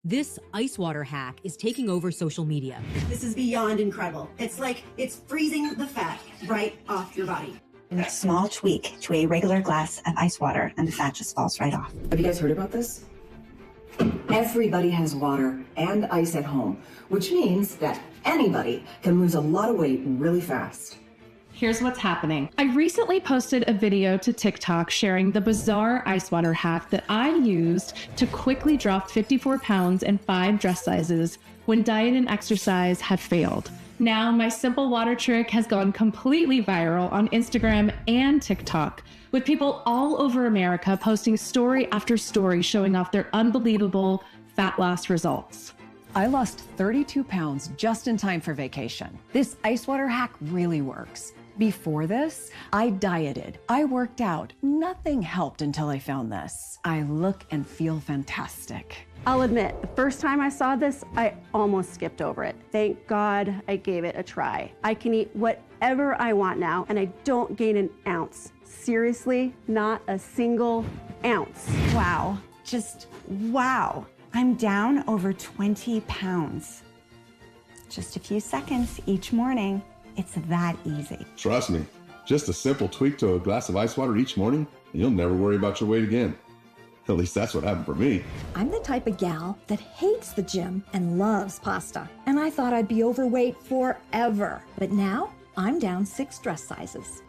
This ice water hack is taking over social media. This is beyond incredible. It's like it's freezing the fat right off your body. A small tweak to a regular glass of ice water and the fat just falls right off. Have you guys heard about this? Everybody has water and ice at home, which means that anybody can lose a lot of weight really fast. Here's what's happening. I recently posted a video to TikTok sharing the bizarre ice water hack that I used to quickly drop 54 pounds and 5 dress sizes when diet and exercise had failed. Now, my simple water trick has gone completely viral on Instagram and TikTok, with people all over America posting story after story showing off their unbelievable fat loss results. I lost 32 pounds just in time for vacation. This ice water hack really works. Before this, I dieted, I worked out, nothing helped until I found this. I look and feel fantastic. I'll admit, the first time I saw this, I almost skipped over it. Thank God I gave it a try. I can eat whatever I want now, and I don't gain an ounce. Seriously, not a single ounce. Wow, just wow. I'm down over 20 pounds. Just a few seconds each morning. It's that easy. Trust me, just a simple tweak to a glass of ice water each morning, and you'll never worry about your weight again. At least that's what happened for me. I'm the type of gal that hates the gym and loves pasta. And I thought I'd be overweight forever. But now I'm down 6 dress sizes.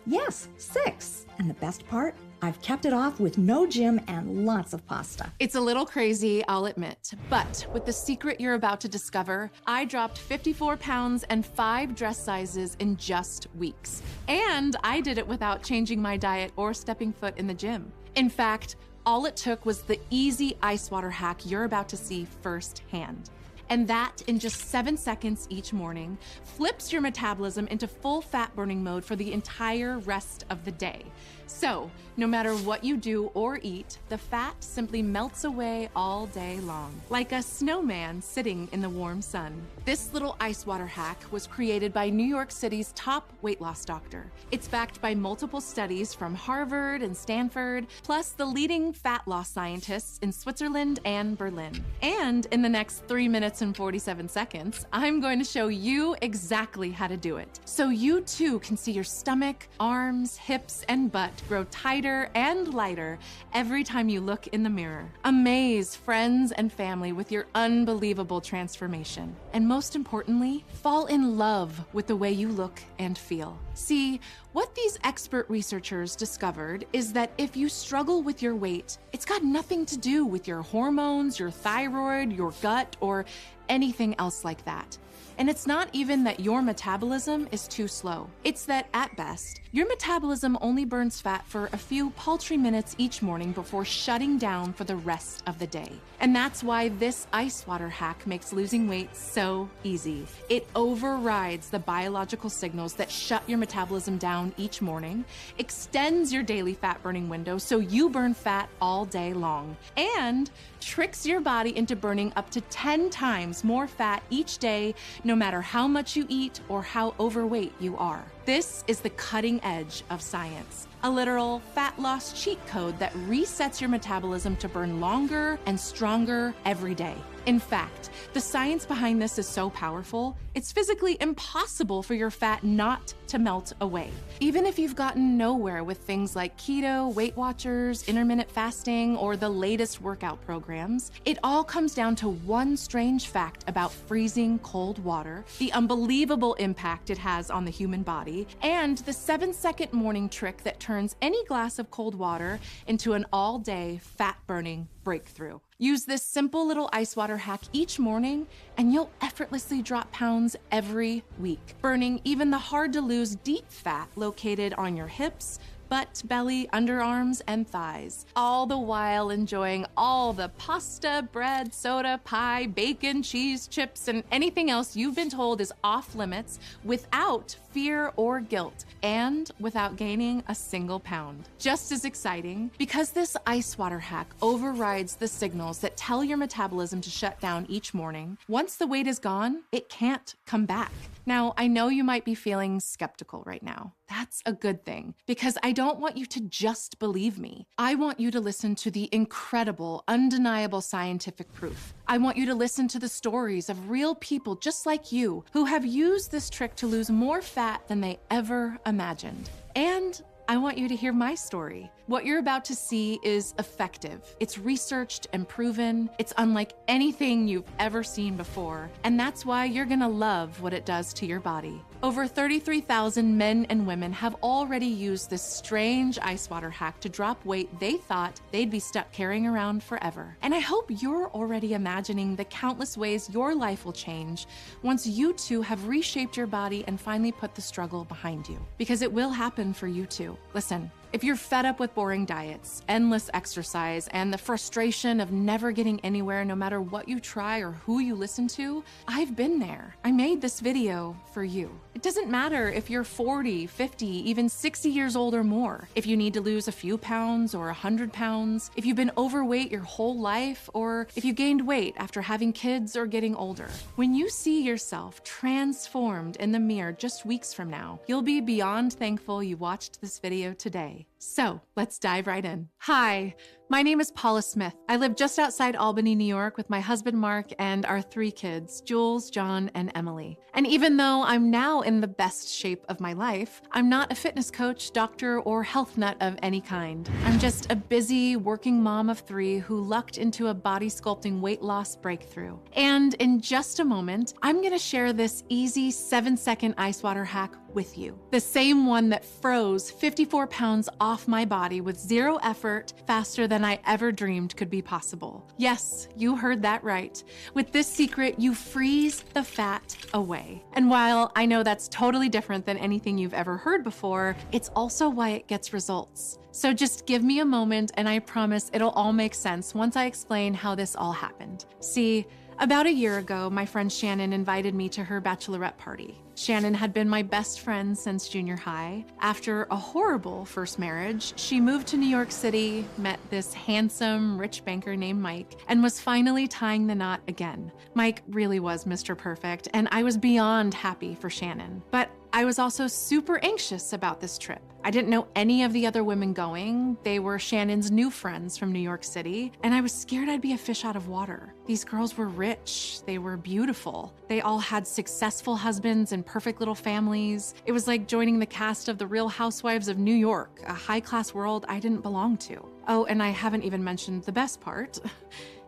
Yes, 6. And the best part? I've kept it off with no gym and lots of pasta. It's a little crazy, I'll admit, but with the secret you're about to discover, I dropped 54 pounds and 5 dress sizes in just weeks. And I did it without changing my diet or stepping foot in the gym. In fact, all it took was the easy ice water hack you're about to see firsthand. And that, in just 7 seconds each morning, flips your metabolism into full fat burning mode for the entire rest of the day. So, no matter what you do or eat, the fat simply melts away all day long, like a snowman sitting in the warm sun. This little ice water hack was created by New York City's top weight loss doctor. It's backed by multiple studies from Harvard and Stanford, plus the leading fat loss scientists in Switzerland and Berlin. And in the next 3 minutes and 47 seconds, I'm going to show you exactly how to do it, so you too can see your stomach, arms, hips, and butt grow tighter and lighter every time you look in the mirror. Amaze friends and family with your unbelievable transformation. And most importantly, fall in love with the way you look and feel. See, what these expert researchers discovered is that if you struggle with your weight, it's got nothing to do with your hormones, your thyroid, your gut, or anything else like that. And it's not even that your metabolism is too slow. It's that, at best, your metabolism only burns fat for a few paltry minutes each morning before shutting down for the rest of the day. And that's why this ice water hack makes losing weight so easy. It overrides the biological signals that shut your metabolism down each morning, extends your daily fat burning window so you burn fat all day long, and tricks your body into burning up to 10 times more fat each day, no matter how much you eat or how overweight you are. This is the cutting edge of science, a literal fat loss cheat code that resets your metabolism to burn longer and stronger every day. In fact, the science behind this is so powerful, it's physically impossible for your fat not to melt away. Even if you've gotten nowhere with things like keto, Weight Watchers, intermittent fasting, or the latest workout programs, it all comes down to one strange fact about freezing cold water, the unbelievable impact it has on the human body, and the 7-second morning trick that turns any glass of cold water into an all-day fat-burning breakthrough. Use this simple little ice water hack each morning, and you'll effortlessly drop pounds every week, burning even the hard-to-lose deep fat located on your hips, butt, belly, underarms, and thighs, all the while enjoying all the pasta, bread, soda, pie, bacon, cheese, chips, and anything else you've been told is off limits without fear or guilt, and without gaining a single pound. Just as exciting, because this ice water hack overrides the signals that tell your metabolism to shut down each morning, once the weight is gone, it can't come back. Now, I know you might be feeling skeptical right now. That's a good thing, because I don't don't want you to just believe me. I want you to listen to the incredible, undeniable scientific proof. I want you to listen to the stories of real people just like you who have used this trick to lose more fat than they ever imagined. And I want you to hear my story. What you're about to see is effective. It's researched and proven. It's unlike anything you've ever seen before. And that's why you're gonna love what it does to your body. Over 33,000 men and women have already used this strange ice water hack to drop weight they thought they'd be stuck carrying around forever. And I hope you're already imagining the countless ways your life will change once you too have reshaped your body and finally put the struggle behind you. Because it will happen for you too. Listen, if you're fed up with boring diets, endless exercise, and the frustration of never getting anywhere no matter what you try or who you listen to, I've been there. I made this video for you. It doesn't matter if you're 40, 50, even 60 years old or more. If you need to lose a few pounds or 100 pounds, if you've been overweight your whole life, or if you gained weight after having kids or getting older. When you see yourself transformed in the mirror just weeks from now, you'll be beyond thankful you watched this video today. So let's dive right in. Hi, my name is Paula Smith. I live just outside Albany, New York with my husband, Mark, and our 3 kids, Jules, John, and Emily. And even though I'm now in the best shape of my life, I'm not a fitness coach, doctor, or health nut of any kind. I'm just a busy working mom of 3 who lucked into a body sculpting weight loss breakthrough. And in just a moment, I'm gonna share this easy 7-second ice water hack with you. The same one that froze 54 pounds off my body with 0 effort, faster than I ever dreamed could be possible. Yes, you heard that right. With this secret, you freeze the fat away. And while I know that's totally different than anything you've ever heard before, it's also why it gets results. So just give me a moment and I promise it'll all make sense once I explain how this all happened. See, about a year ago, my friend Shannon invited me to her bachelorette party. Shannon had been my best friend since junior high. After a horrible first marriage, she moved to New York City, met this handsome, rich banker named Mike, and was finally tying the knot again. Mike really was Mr. Perfect, and I was beyond happy for Shannon. But I was also super anxious about this trip. I didn't know any of the other women going. They were Shannon's new friends from New York City, and I was scared I'd be a fish out of water. These girls were rich. They were beautiful. They all had successful husbands and perfect little families. It was like joining the cast of The Real Housewives of New York, a high-class world I didn't belong to. Oh, and I haven't even mentioned the best part.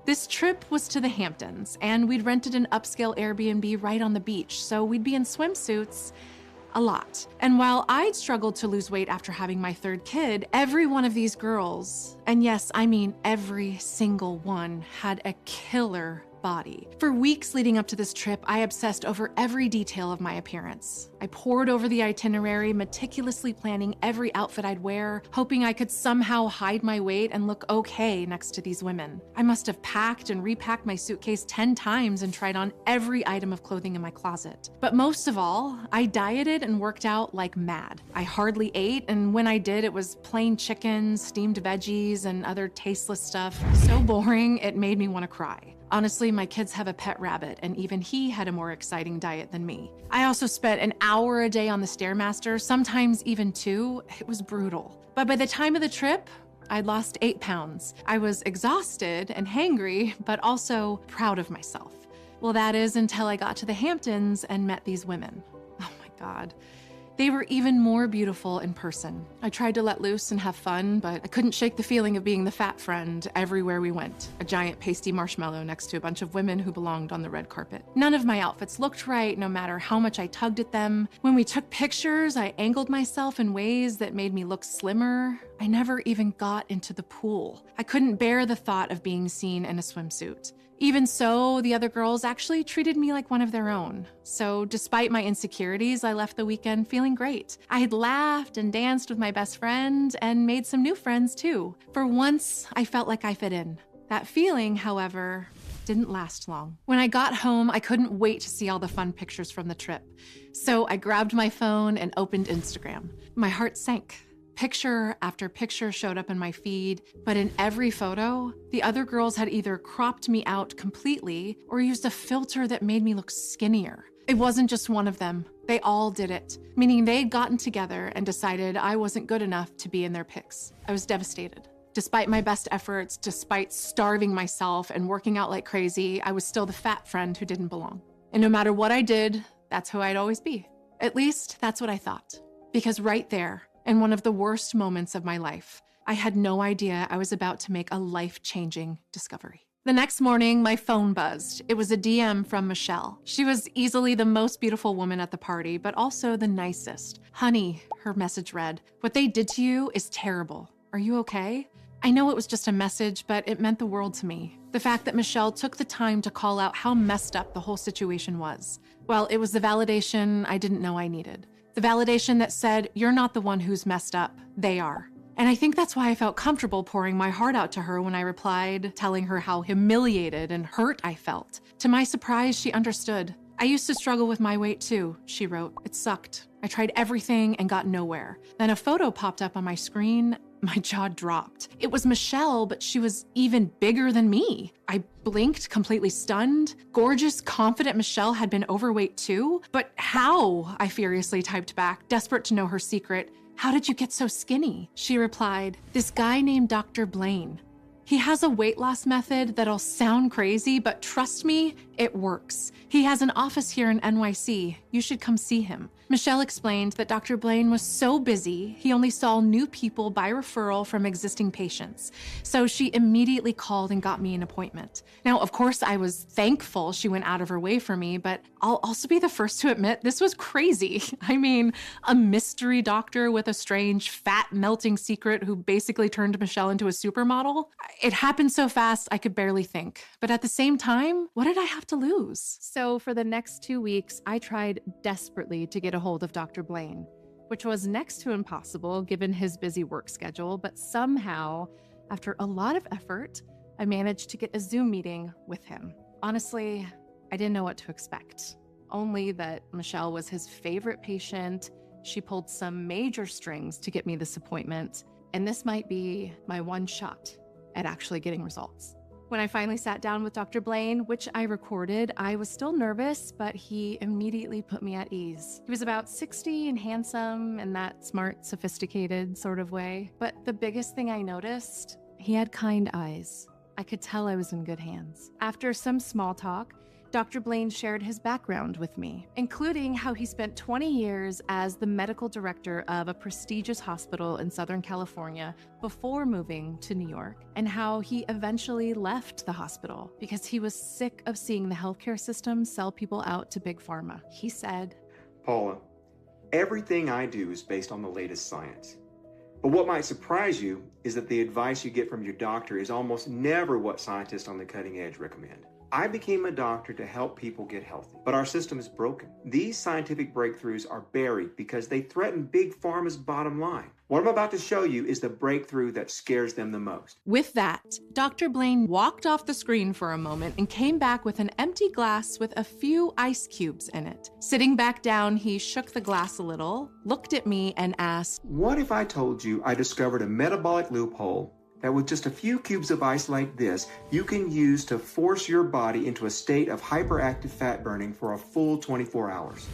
This trip was to the Hamptons, and we'd rented an upscale Airbnb right on the beach, so we'd be in swimsuits a lot. And while I'd struggled to lose weight after having my 3rd kid, every one of these girls, and yes, I mean every single one, had a killer body. For weeks leading up to this trip, I obsessed over every detail of my appearance. I pored over the itinerary, meticulously planning every outfit I'd wear, hoping I could somehow hide my weight and look okay next to these women. I must have packed and repacked my suitcase 10 times and tried on every item of clothing in my closet. But most of all, I dieted and worked out like mad. I hardly ate, and when I did, it was plain chicken, steamed veggies, and other tasteless stuff. So boring, it made me want to cry. Honestly, my kids have a pet rabbit, and even he had a more exciting diet than me. I also spent an hour a day on the Stairmaster, sometimes even 2. It was brutal. But by the time of the trip, I'd lost 8 pounds. I was exhausted and hangry, but also proud of myself. Well, that is until I got to the Hamptons and met these women. Oh my God. They were even more beautiful in person. I tried to let loose and have fun, but I couldn't shake the feeling of being the fat friend everywhere we went. A giant pasty marshmallow next to a bunch of women who belonged on the red carpet. None of my outfits looked right, no matter how much I tugged at them. When we took pictures, I angled myself in ways that made me look slimmer. I never even got into the pool. I couldn't bear the thought of being seen in a swimsuit. Even so, the other girls actually treated me like one of their own. So despite my insecurities, I left the weekend feeling great. I had laughed and danced with my best friend and made some new friends too. For once, I felt like I fit in. That feeling, however, didn't last long. When I got home, I couldn't wait to see all the fun pictures from the trip. So I grabbed my phone and opened Instagram. My heart sank. Picture after picture showed up in my feed, but in every photo, the other girls had either cropped me out completely or used a filter that made me look skinnier. It wasn't just one of them. They all did it, meaning they'd gotten together and decided I wasn't good enough to be in their pics. I was devastated. Despite my best efforts, despite starving myself and working out like crazy, I was still the fat friend who didn't belong. And no matter what I did, that's who I'd always be. At least that's what I thought. Because right there, in one of the worst moments of my life, I had no idea I was about to make a life-changing discovery. The next morning, my phone buzzed. It was a DM from Michelle. She was easily the most beautiful woman at the party, but also the nicest. Honey, her message read, what they did to you is terrible. Are you okay? I know it was just a message, but it meant the world to me. The fact that Michelle took the time to call out how messed up the whole situation was. Well, it was the validation I didn't know I needed. The validation that said, you're not the one who's messed up, they are. And I think that's why I felt comfortable pouring my heart out to her when I replied, telling her how humiliated and hurt I felt. To my surprise, she understood. I used to struggle with my weight too, she wrote. It sucked. I tried everything and got nowhere. Then a photo popped up on my screen. My jaw dropped. It was Michelle, but she was even bigger than me. I blinked, completely stunned. Gorgeous, confident Michelle had been overweight too. But how? I furiously typed back, desperate to know her secret. How did you get so skinny? She replied, this guy named Dr. Blaine. He has a weight loss method that'll sound crazy, but trust me, it works. He has an office here in NYC. You should come see him. Michelle explained that Dr. Blaine was so busy, he only saw new people by referral from existing patients. So she immediately called and got me an appointment. Now, of course, I was thankful she went out of her way for me, but I'll also be the first to admit this was crazy. I mean, a mystery doctor with a strange, fat, melting secret who basically turned Michelle into a supermodel. It happened so fast, I could barely think. But at the same time, what did I have to lose? So for the next 2 weeks, I tried desperately to get a hold of Dr. Blaine, which was next to impossible given his busy work schedule, but somehow, after a lot of effort, I managed to get a Zoom meeting with him. Honestly, I didn't know what to expect, only that Michelle was his favorite patient. She pulled some major strings to get me this appointment, and this might be my one shot at actually getting results. When I finally sat down with Dr. Blaine, which I recorded, I was still nervous, but he immediately put me at ease. He was about 60 and handsome in that smart, sophisticated sort of way. But the biggest thing I noticed, he had kind eyes. I could tell I was in good hands. After some small talk, Dr. Blaine shared his background with me, including how he spent 20 years as the medical director of a prestigious hospital in Southern California before moving to New York, and how he eventually left the hospital because he was sick of seeing the healthcare system sell people out to big pharma. He said, Paula, everything I do is based on the latest science. But what might surprise you is that the advice you get from your doctor is almost never what scientists on the cutting edge recommend. I became a doctor to help people get healthy, but our system is broken. These scientific breakthroughs are buried because they threaten big pharma's bottom line. What I'm about to show you is the breakthrough that scares them the most. With that, Dr. Blaine walked off the screen for a moment and came back with an empty glass with a few ice cubes in it. Sitting back down, he shook the glass a little, looked at me, and asked, What if I told you I discovered a metabolic loophole that with just a few cubes of ice like this, you can use to force your body into a state of hyperactive fat burning for a full 24 hours?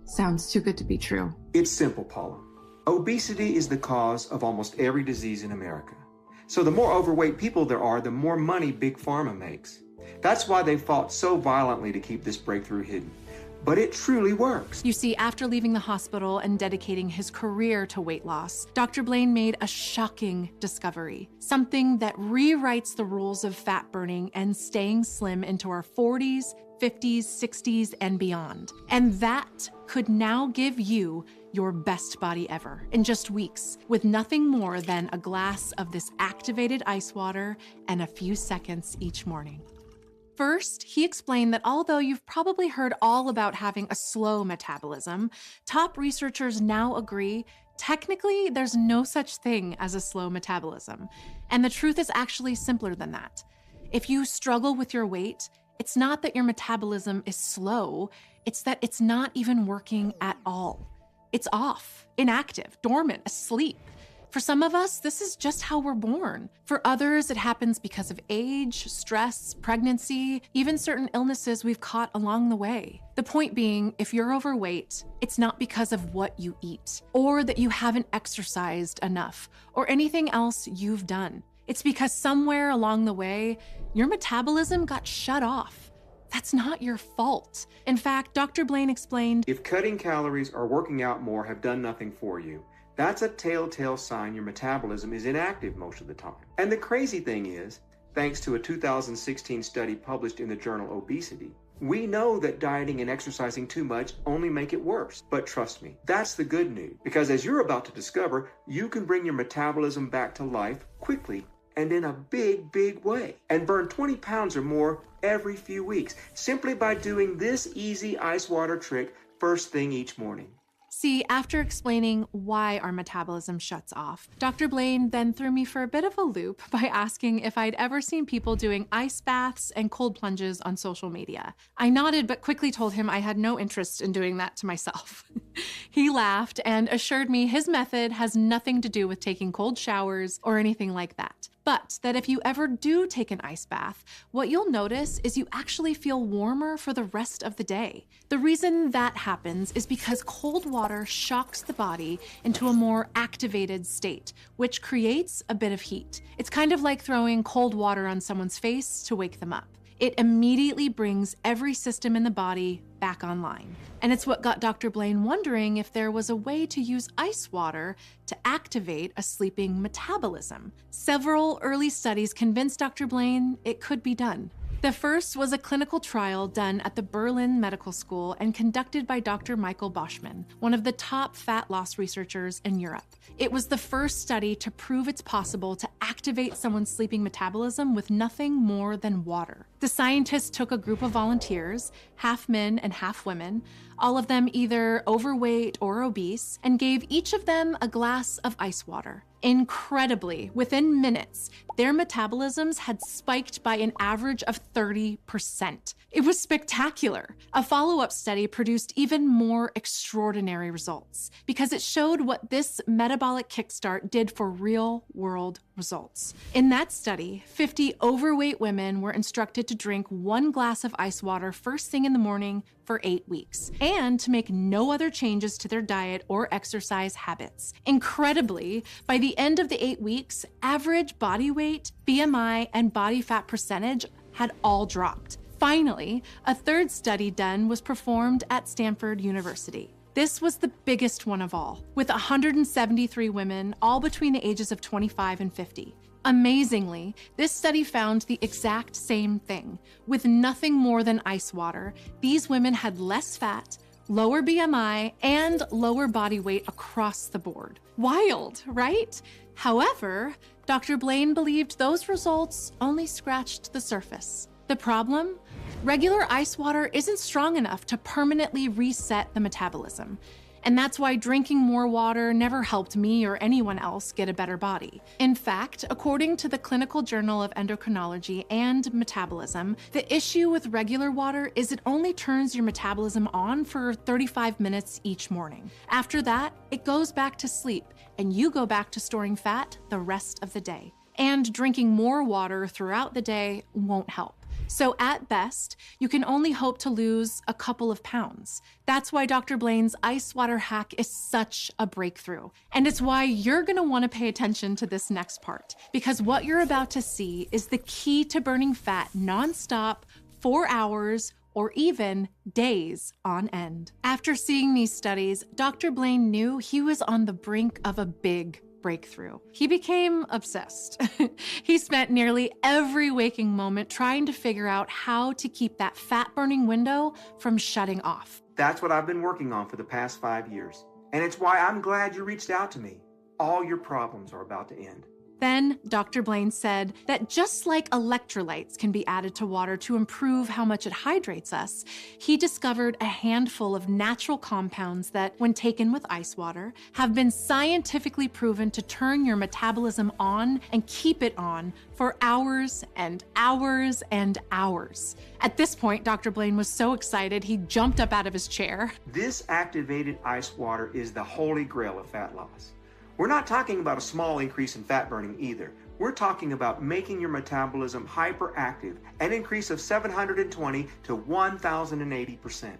Sounds too good to be true. It's simple, Paula. Obesity is the cause of almost every disease in America. So the more overweight people there are, the more money Big Pharma makes. That's why they fought so violently to keep this breakthrough hidden. But it truly works. You see, after leaving the hospital and dedicating his career to weight loss, Dr. Blaine made a shocking discovery, something that rewrites the rules of fat burning and staying slim into our 40s, 50s, 60s, and beyond. And that could now give you your best body ever in just weeks, with nothing more than a glass of this activated ice water and a few seconds each morning. First, he explained that although you've probably heard all about having a slow metabolism, top researchers now agree technically there's no such thing as a slow metabolism. And the truth is actually simpler than that. If you struggle with your weight, it's not that your metabolism is slow, it's that it's not even working at all. It's off, inactive, dormant, asleep. For some of us, this is just how we're born. For others, it happens because of age, stress, pregnancy, even certain illnesses we've caught along the way. The point being, if you're overweight, it's not because of what you eat, or that you haven't exercised enough, or anything else you've done. It's because somewhere along the way, your metabolism got shut off. That's not your fault. In fact, Dr. Blaine explained, if cutting calories or working out more have done nothing for you, that's a telltale sign your metabolism is inactive most of the time. And the crazy thing is, thanks to a 2016 study published in the journal Obesity, we know that dieting and exercising too much only make it worse. But trust me, that's the good news. Because as you're about to discover, you can bring your metabolism back to life quickly and in a big, big way. And burn 20 pounds or more every few weeks, simply by doing this easy ice water trick first thing each morning. See, after explaining why our metabolism shuts off, Dr. Blaine then threw me for a bit of a loop by asking if I'd ever seen people doing ice baths and cold plunges on social media. I nodded, but quickly told him I had no interest in doing that to myself. He laughed and assured me his method has nothing to do with taking cold showers or anything like that. But that if you ever do take an ice bath, what you'll notice is you actually feel warmer for the rest of the day. The reason that happens is because cold water shocks the body into a more activated state, which creates a bit of heat. It's kind of like throwing cold water on someone's face to wake them up. It immediately brings every system in the body back online. And it's what got Dr. Blaine wondering if there was a way to use ice water to activate a sleeping metabolism. Several early studies convinced Dr. Blaine it could be done. The first was a clinical trial done at the Berlin Medical School and conducted by Dr. Michael Boschman, one of the top fat loss researchers in Europe. It was the first study to prove it's possible to activate someone's sleeping metabolism with nothing more than water. The scientists took a group of volunteers, half men and half women, all of them either overweight or obese, and gave each of them a glass of ice water. Incredibly, within minutes, their metabolisms had spiked by an average of 30%. It was spectacular. A follow-up study produced even more extraordinary results because it showed what this metabolic kickstart did for real-world results. In that study, 50 overweight women were instructed to drink 1 glass of ice water first thing in the morning for 8 weeks, and to make no other changes to their diet or exercise habits. Incredibly, by the end of the 8 weeks, average body weight, BMI, and body fat percentage had all dropped. Finally, a third study done was performed at Stanford University. This was the biggest one of all, with 173 women, all between the ages of 25 and 50. Amazingly, this study found the exact same thing. With nothing more than ice water, these women had less fat, lower BMI, and lower body weight across the board. Wild, right? However, Dr. Blaine believed those results only scratched the surface. The problem? Regular ice water isn't strong enough to permanently reset the metabolism. And that's why drinking more water never helped me or anyone else get a better body. In fact, according to the Clinical Journal of Endocrinology and Metabolism, the issue with regular water is it only turns your metabolism on for 35 minutes each morning. After that, it goes back to sleep, and you go back to storing fat the rest of the day. And drinking more water throughout the day won't help. So at best, you can only hope to lose a couple of pounds. That's why Dr. Blaine's ice water hack is such a breakthrough. And it's why you're gonna wanna pay attention to this next part, because what you're about to see is the key to burning fat nonstop, 4 hours, or even days on end. After seeing these studies, Dr. Blaine knew he was on the brink of a big breakthrough. He became obsessed. He spent nearly every waking moment trying to figure out how to keep that fat-burning window from shutting off. That's what I've been working on for the past 5 years. And it's why I'm glad you reached out to me. All your problems are about to end. Then Dr. Blaine said that just like electrolytes can be added to water to improve how much it hydrates us, he discovered a handful of natural compounds that, when taken with ice water, have been scientifically proven to turn your metabolism on and keep it on for hours and hours and hours. At this point, Dr. Blaine was so excited he jumped up out of his chair. This activated ice water is the holy grail of fat loss. We're not talking about a small increase in fat burning either. We're talking about making your metabolism hyperactive, an increase of 720 to 1,080%.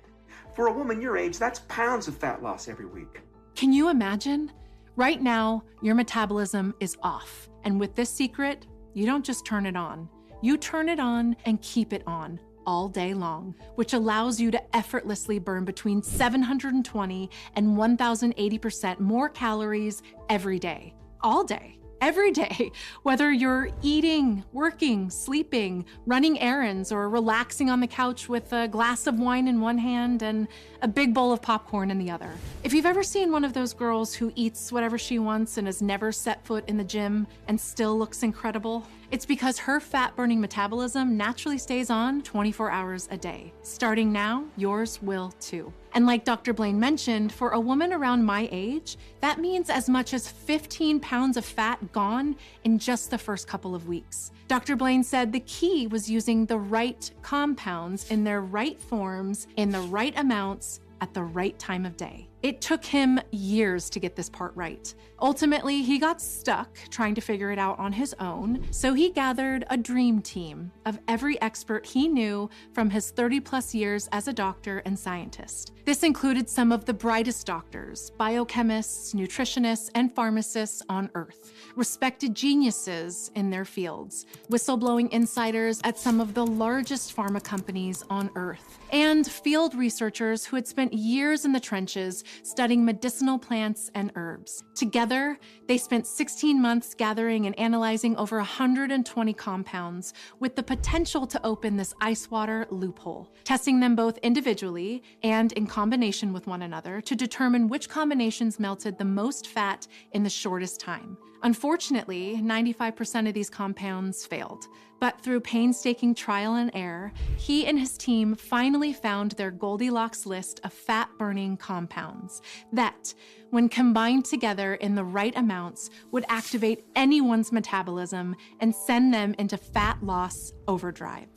For a woman your age, that's pounds of fat loss every week. Can you imagine? Right now, your metabolism is off. And with this secret, you don't just turn it on. You turn it on and keep it on all day long, which allows you to effortlessly burn between 720 and 1,080% more calories every day, all day. Every day, whether you're eating, working, sleeping, running errands, or relaxing on the couch with a glass of wine in one hand and a big bowl of popcorn in the other. If you've ever seen one of those girls who eats whatever she wants and has never set foot in the gym and still looks incredible, it's because her fat-burning metabolism naturally stays on 24 hours a day. Starting now, yours will too. And like Dr. Blaine mentioned, for a woman around my age, that means as much as 15 pounds of fat gone in just the first couple of weeks. Dr. Blaine said the key was using the right compounds in their right forms, in the right amounts, at the right time of day. It took him years to get this part right. Ultimately, he got stuck trying to figure it out on his own, so he gathered a dream team of every expert he knew from his 30-plus years as a doctor and scientist. This included some of the brightest doctors, biochemists, nutritionists, and pharmacists on Earth, respected geniuses in their fields, whistleblowing insiders at some of the largest pharma companies on Earth, and field researchers who had spent years in the trenches studying medicinal plants and herbs. Together, they spent 16 months gathering and analyzing over 120 compounds with the potential to open this ice water loophole, testing them both individually and in combination with one another to determine which combinations melted the most fat in the shortest time. Unfortunately, 95% of these compounds failed, but through painstaking trial and error, he and his team finally found their Goldilocks list of fat-burning compounds that, when combined together in the right amounts, would activate anyone's metabolism and send them into fat loss overdrive.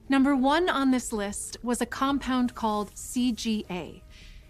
Number 1 on this list was a compound called CGA.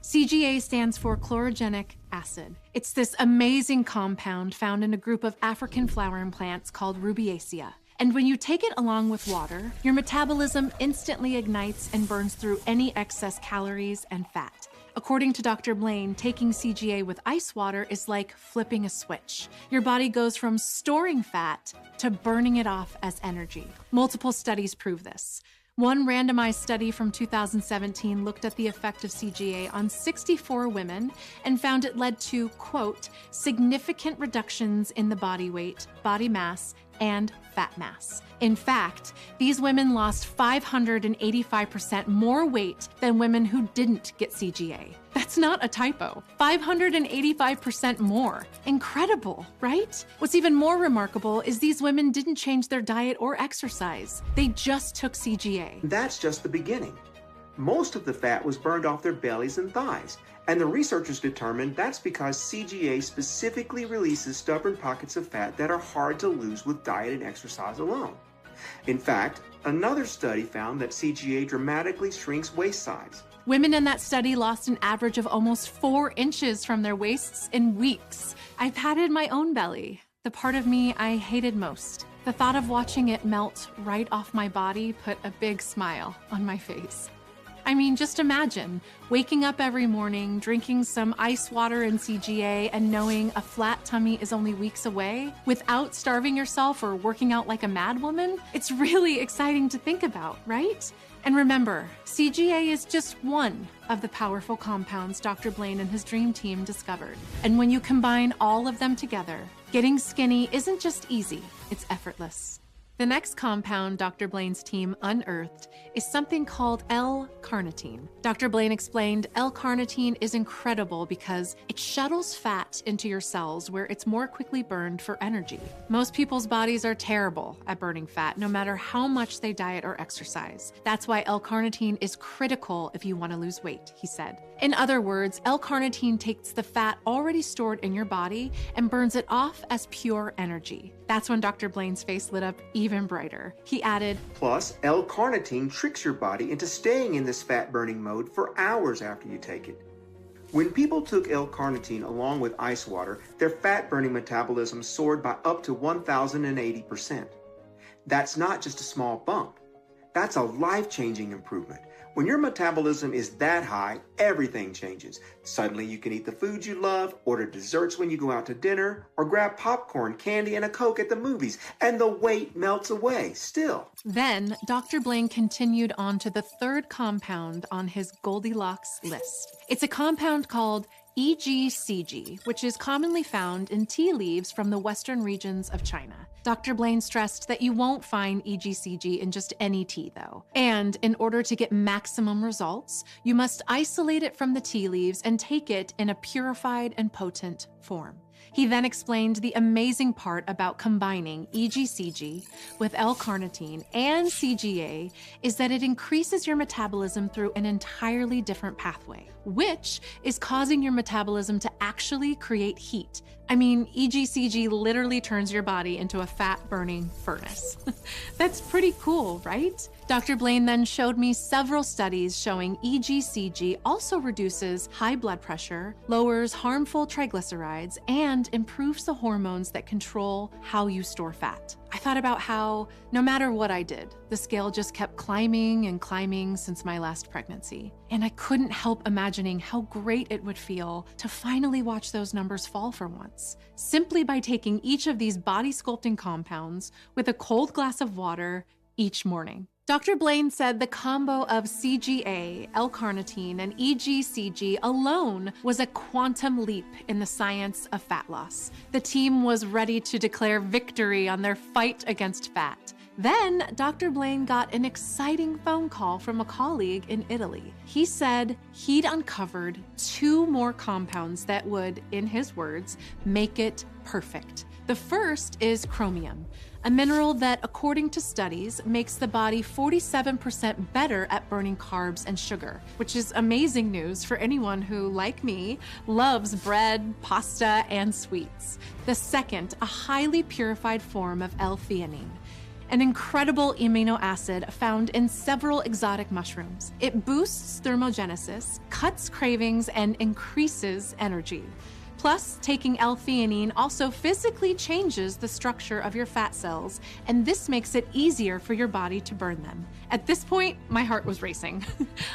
CGA stands for chlorogenic acid. It's this amazing compound found in a group of African flowering plants called Rubiaceae. And when you take it along with water, your metabolism instantly ignites and burns through any excess calories and fat. According to Dr. Blaine, taking CGA with ice water is like flipping a switch. Your body goes from storing fat to burning it off as energy. Multiple studies prove this. One randomized study from 2017 looked at the effect of CGA on 64 women and found it led to, quote, significant reductions in the body weight, body mass, and fat mass. In fact, these women lost 585% more weight than women who didn't get CGA. That's not a typo. 585% more. Incredible, right? What's even more remarkable is these women didn't change their diet or exercise. They just took CGA. That's just the beginning. Most of the fat was burned off their bellies and thighs, and the researchers determined that's because CGA specifically releases stubborn pockets of fat that are hard to lose with diet and exercise alone. In fact, another study found that CGA dramatically shrinks waist size. Women in that study lost an average of almost 4 inches from their waists in weeks. I patted my own belly, the part of me I hated most. The thought of watching it melt right off my body put a big smile on my face. I mean, just imagine waking up every morning, drinking some ice water and CGA, and knowing a flat tummy is only weeks away without starving yourself or working out like a mad woman. It's really exciting to think about, right? And remember, CGA is just one of the powerful compounds Dr. Blaine and his dream team discovered. And when you combine all of them together, getting skinny isn't just easy, it's effortless. The next compound Dr. Blaine's team unearthed is something called L-carnitine. Dr. Blaine explained L-carnitine is incredible because it shuttles fat into your cells where it's more quickly burned for energy. Most people's bodies are terrible at burning fat, no matter how much they diet or exercise. That's why L-carnitine is critical if you want to lose weight, he said. In other words, L-carnitine takes the fat already stored in your body and burns it off as pure energy. That's when Dr. Blaine's face lit up even brighter. He added, plus, L-carnitine tricks your body into staying in this fat-burning mode for hours after you take it. When people took L-carnitine along with ice water, their fat-burning metabolism soared by up to 1,080%. That's not just a small bump. That's a life-changing improvement. When your metabolism is that high, everything changes. Suddenly you can eat the foods you love, order desserts when you go out to dinner, or grab popcorn, candy, and a Coke at the movies, and the weight melts away still. Then, Dr. Blaine continued on to the third compound on his Goldilocks list. It's a compound called EGCG, which is commonly found in tea leaves from the western regions of China. Dr. Blaine stressed that you won't find EGCG in just any tea, though. And in order to get maximum results, you must isolate it from the tea leaves and take it in a purified and potent form. He then explained the amazing part about combining EGCG with L-carnitine and CGA is that it increases your metabolism through an entirely different pathway, which is causing your metabolism to actually create heat. I mean, EGCG literally turns your body into a fat-burning furnace. That's pretty cool, right? Dr. Blaine then showed me several studies showing EGCG also reduces high blood pressure, lowers harmful triglycerides, and improves the hormones that control how you store fat. I thought about how, no matter what I did, the scale just kept climbing and climbing since my last pregnancy. And I couldn't help imagining how great it would feel to finally watch those numbers fall for once, simply by taking each of these body sculpting compounds with a cold glass of water each morning. Dr. Blaine said the combo of CGA, L-carnitine, and EGCG alone was a quantum leap in the science of fat loss. The team was ready to declare victory on their fight against fat. Then, Dr. Blaine got an exciting phone call from a colleague in Italy. He said he'd uncovered 2 more compounds that would, in his words, make it perfect. The first is chromium, a mineral that, according to studies, makes the body 47% better at burning carbs and sugar, which is amazing news for anyone who, like me, loves bread, pasta, and sweets. The second, a highly purified form of L-theanine, an incredible amino acid found in several exotic mushrooms. It boosts thermogenesis, cuts cravings, and increases energy. Plus, taking L-theanine also physically changes the structure of your fat cells, and this makes it easier for your body to burn them. At this point, my heart was racing.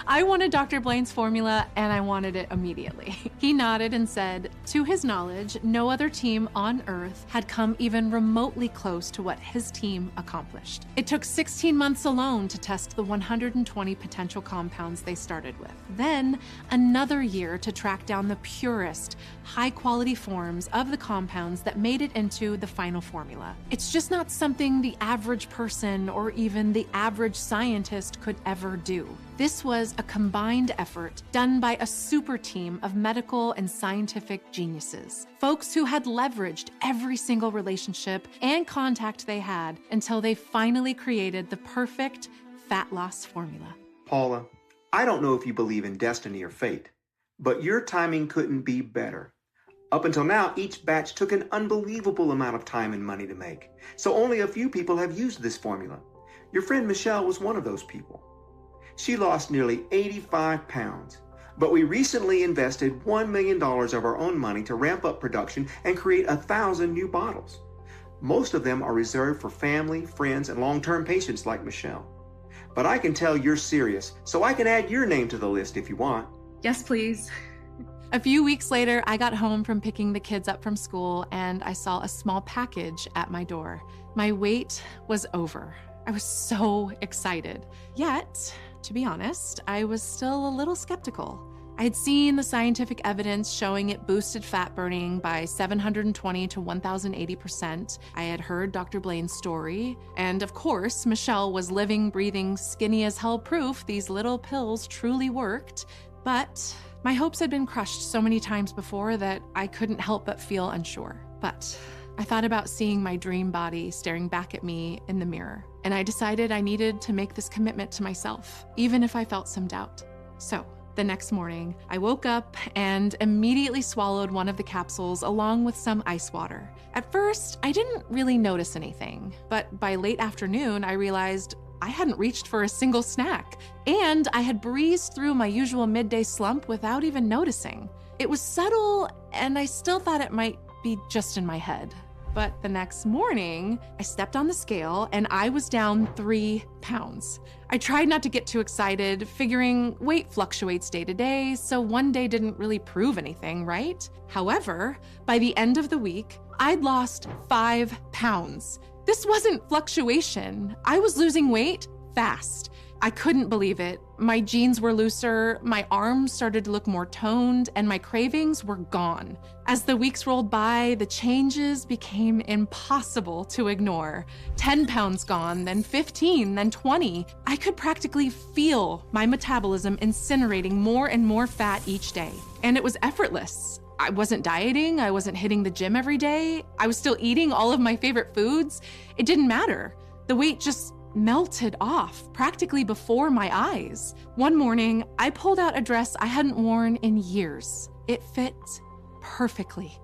I wanted Dr. Blaine's formula, and I wanted it immediately. He nodded and said, to his knowledge, no other team on Earth had come even remotely close to what his team accomplished. It took 16 months alone to test the 120 potential compounds they started with. Then, another year to track down the purest, high-quality forms of the compounds that made it into the final formula. It's just not something the average person or even the average scientist could ever do. This was a combined effort done by a super team of medical and scientific geniuses, folks who had leveraged every single relationship and contact they had until they finally created the perfect fat loss formula. Paula, I don't know if you believe in destiny or fate, but your timing couldn't be better. Up until now, each batch took an unbelievable amount of time and money to make, so only a few people have used this formula. Your friend Michelle was one of those people. She lost nearly 85 pounds, but we recently invested $1 million of our own money to ramp up production and create 1,000 new bottles. Most of them are reserved for family, friends, and long-term patients like Michelle. But I can tell you're serious, so I can add your name to the list if you want. Yes, please. A few weeks later, I got home from picking the kids up from school and I saw a small package at my door. My wait was over. I was so excited. Yet, to be honest, I was still a little skeptical. I had seen the scientific evidence showing it boosted fat burning by 720 to 1,080%. I had heard Dr. Blaine's story. And of course, Michelle was living, breathing, skinny as hell proof these little pills truly worked. But my hopes had been crushed so many times before that I couldn't help but feel unsure. But I thought about seeing my dream body staring back at me in the mirror, and I decided I needed to make this commitment to myself, even if I felt some doubt. So the next morning, I woke up and immediately swallowed one of the capsules along with some ice water. At first, I didn't really notice anything, but by late afternoon, I realized I hadn't reached for a single snack, and I had breezed through my usual midday slump without even noticing. It was subtle, and I still thought it might be just in my head. But the next morning, I stepped on the scale and I was down 3 pounds. I tried not to get too excited, figuring weight fluctuates day to day, so one day didn't really prove anything, right? However, by the end of the week, I'd lost 5 pounds. This wasn't fluctuation. I was losing weight fast. I couldn't believe it. My jeans were looser, my arms started to look more toned, and my cravings were gone. As the weeks rolled by, the changes became impossible to ignore. 10 pounds gone, then 15, then 20. I could practically feel my metabolism incinerating more and more fat each day. And it was effortless. I wasn't dieting, I wasn't hitting the gym every day, I was still eating all of my favorite foods. It didn't matter. The weight just melted off practically before my eyes. One morning, I pulled out a dress I hadn't worn in years. It fit perfectly.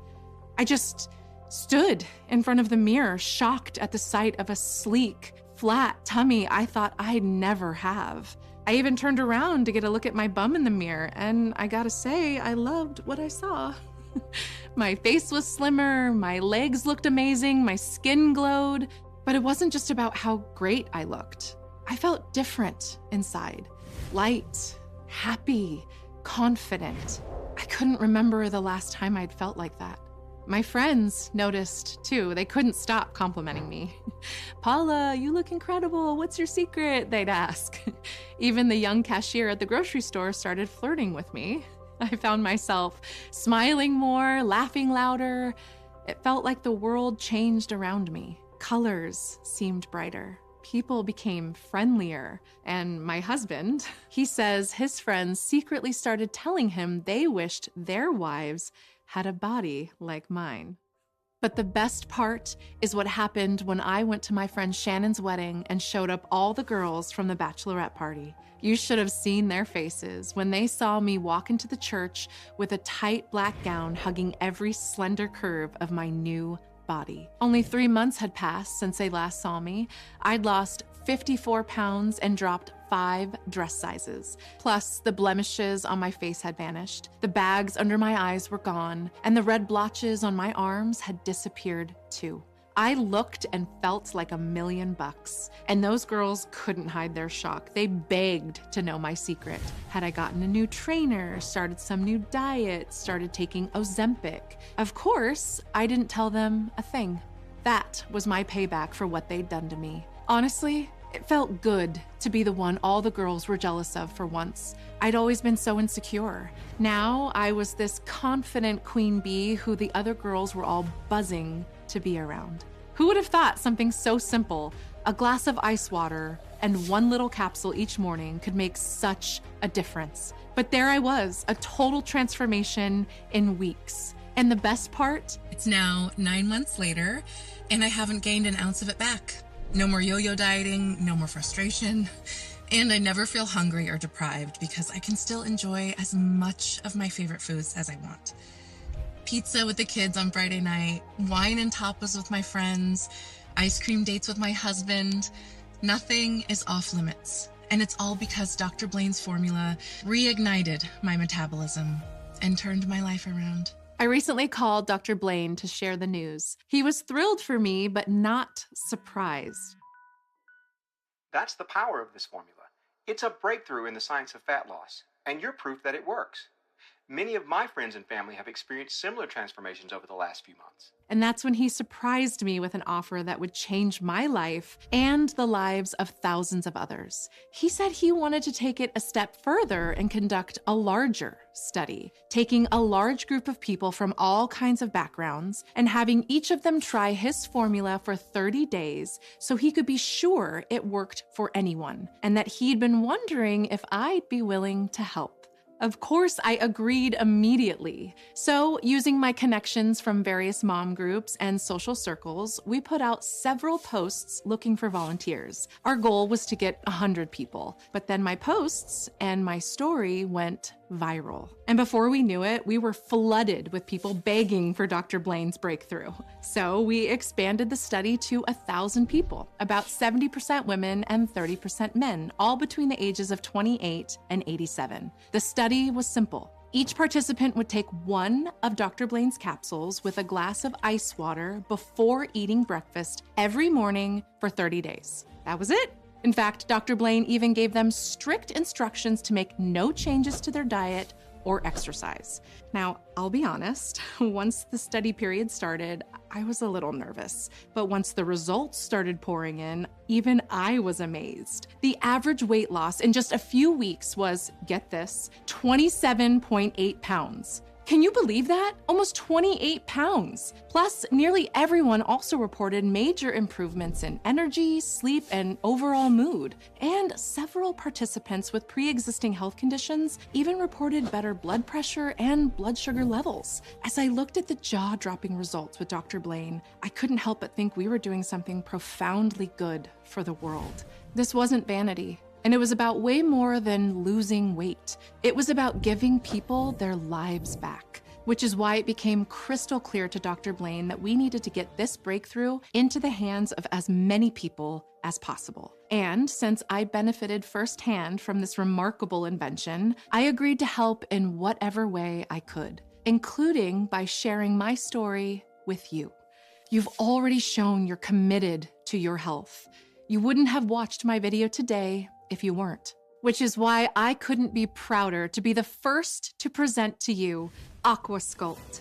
I just stood in front of the mirror, shocked at the sight of a sleek, flat tummy I thought I'd never have. I even turned around to get a look at my bum in the mirror, and I gotta say, I loved what I saw. My face was slimmer, my legs looked amazing, my skin glowed. But it wasn't just about how great I looked. I felt different inside. Light, happy, confident. I couldn't remember the last time I'd felt like that. My friends noticed too. They couldn't stop complimenting me. "Paula, you look incredible. What's your secret?" they'd ask. Even the young cashier at the grocery store started flirting with me. I found myself smiling more, laughing louder. It felt like the world changed around me. Colors seemed brighter. People became friendlier. And my husband, he says his friends secretly started telling him they wished their wives had a body like mine. But the best part is what happened when I went to my friend Shannon's wedding and showed up all the girls from the bachelorette party. You should have seen their faces when they saw me walk into the church with a tight black gown hugging every slender curve of my new body. Only 3 months had passed since they last saw me. I'd lost 54 pounds and dropped 5 dress sizes. Plus, the blemishes on my face had vanished. The bags under my eyes were gone, and the red blotches on my arms had disappeared too. I looked and felt like $1,000,000, and those girls couldn't hide their shock. They begged to know my secret. Had I gotten a new trainer, started some new diet, started taking Ozempic? Of course, I didn't tell them a thing. That was my payback for what they'd done to me. Honestly, it felt good to be the one all the girls were jealous of for once. I'd always been so insecure. Now I was this confident queen bee who the other girls were all buzzing to be around. Who would have thought something so simple, a glass of ice water and 1 little capsule each morning, could make such a difference? But there I was, a total transformation in weeks. And the best part? It's now 9 months later, and I haven't gained an ounce of it back. No more yo-yo dieting, no more frustration, and I never feel hungry or deprived because I can still enjoy as much of my favorite foods as I want. Pizza with the kids on Friday night, wine and tapas with my friends, ice cream dates with my husband. Nothing is off limits. And it's all because Dr. Blaine's formula reignited my metabolism and turned my life around. I recently called Dr. Blaine to share the news. He was thrilled for me, but not surprised. That's the power of this formula. It's a breakthrough in the science of fat loss, and you're proof that it works. Many of my friends and family have experienced similar transformations over the last few months. And that's when he surprised me with an offer that would change my life and the lives of thousands of others. He said he wanted to take it a step further and conduct a larger study, taking a large group of people from all kinds of backgrounds and having each of them try his formula for 30 days so he could be sure it worked for anyone, and that he'd been wondering if I'd be willing to help. Of course, I agreed immediately. So, using my connections from various mom groups and social circles, we put out several posts looking for volunteers. Our goal was to get 100 people, but then my posts and my story went viral. And before we knew it, we were flooded with people begging for Dr. Blaine's breakthrough. So we expanded the study to 1,000 people, about 70% women and 30% men, all between the ages of 28 and 87. The study was simple. Each participant would take one of Dr. Blaine's capsules with a glass of ice water before eating breakfast every morning for 30 days. That was it. In fact, Dr. Blaine even gave them strict instructions to make no changes to their diet or exercise. Now, I'll be honest, once the study period started, I was a little nervous. But once the results started pouring in, even I was amazed. The average weight loss in just a few weeks was, get this, 27.8 pounds. Can you believe that? Almost 28 pounds. Plus, nearly everyone also reported major improvements in energy, sleep, and overall mood. And several participants with pre-existing health conditions even reported better blood pressure and blood sugar levels. As I looked at the jaw-dropping results with Dr. Blaine, I couldn't help but think we were doing something profoundly good for the world. This wasn't vanity. And it was about way more than losing weight. It was about giving people their lives back, which is why it became crystal clear to Dr. Blaine that we needed to get this breakthrough into the hands of as many people as possible. And since I benefited firsthand from this remarkable invention, I agreed to help in whatever way I could, including by sharing my story with you. You've already shown you're committed to your health. You wouldn't have watched my video today if you weren't, which is why I couldn't be prouder to be the first to present to you Aquasculpt.